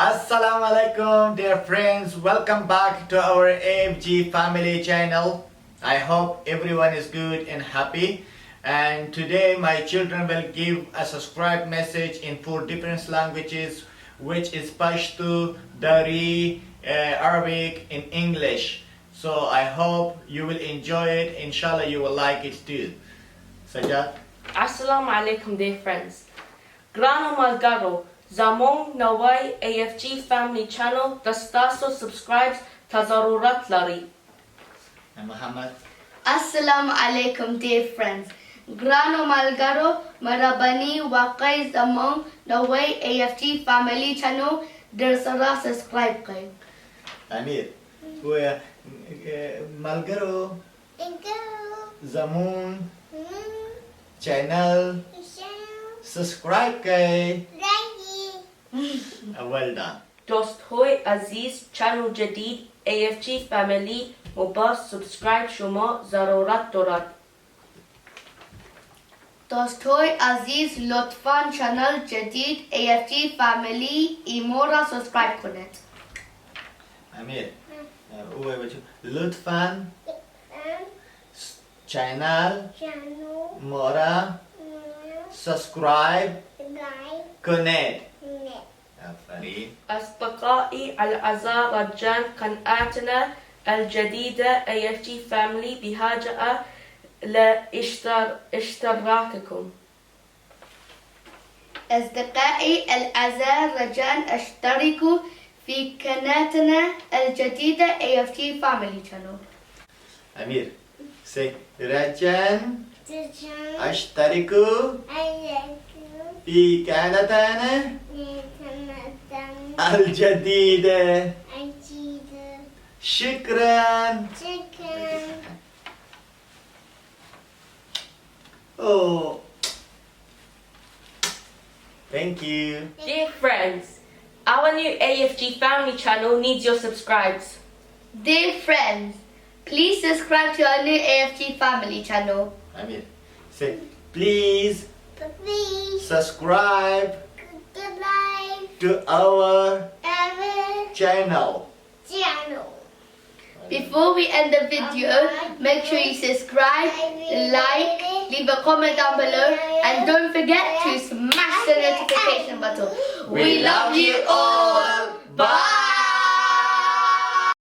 Assalamu alaikum dear friends, welcome back to our AFG family channel. I hope everyone is good and happy, and today my children will give a subscribe message in 4 different languages, which is Pashto, Dari, Arabic and English. So I hope you will enjoy it. Inshallah you will like it too. Sajjad. Assalamu alaikum dear friends. Grano Malgaro, Zamon Nawai AFG family channel, Dastaso subscribes Tazarurat Lari. And Muhammad. Assalamu alaikum dear friends. Grano Malgaro, Marabani Waqai Zamon Nawai AFG family channel, Darsara subscribe kay. Amir. Where Malgaro, Zamun, channel, subscribe kay. Well done. Dost Hoy Aziz channel Jadid AFG family Mubas subscribe Shuma Zarurat Dorat. Dostoy Aziz Lotfan channel Jadid AFG family Imora subscribe connect. Amir. Lutfan channel Mora subscribe connect. أصدقائي الأعزاء رجاء قناتنا الجديدة AFG family بحاجة لاشتراككم. أصدقائي الأعزاء رجاء اشتركوا في قناتنا الجديدة AFG family channel. Amir. Say رجاء اشتركوا في قناتنا الجديدة. شكرا. Oh, thank you. Dear friends, our new AFG family channel needs your subscribes. Dear friends, please subscribe to our new AFG family channel. Amir, say please subscribe to our channel. Before we end the video, make sure you subscribe, like, leave a comment down below, and don't forget to smash the notification button. We love you all!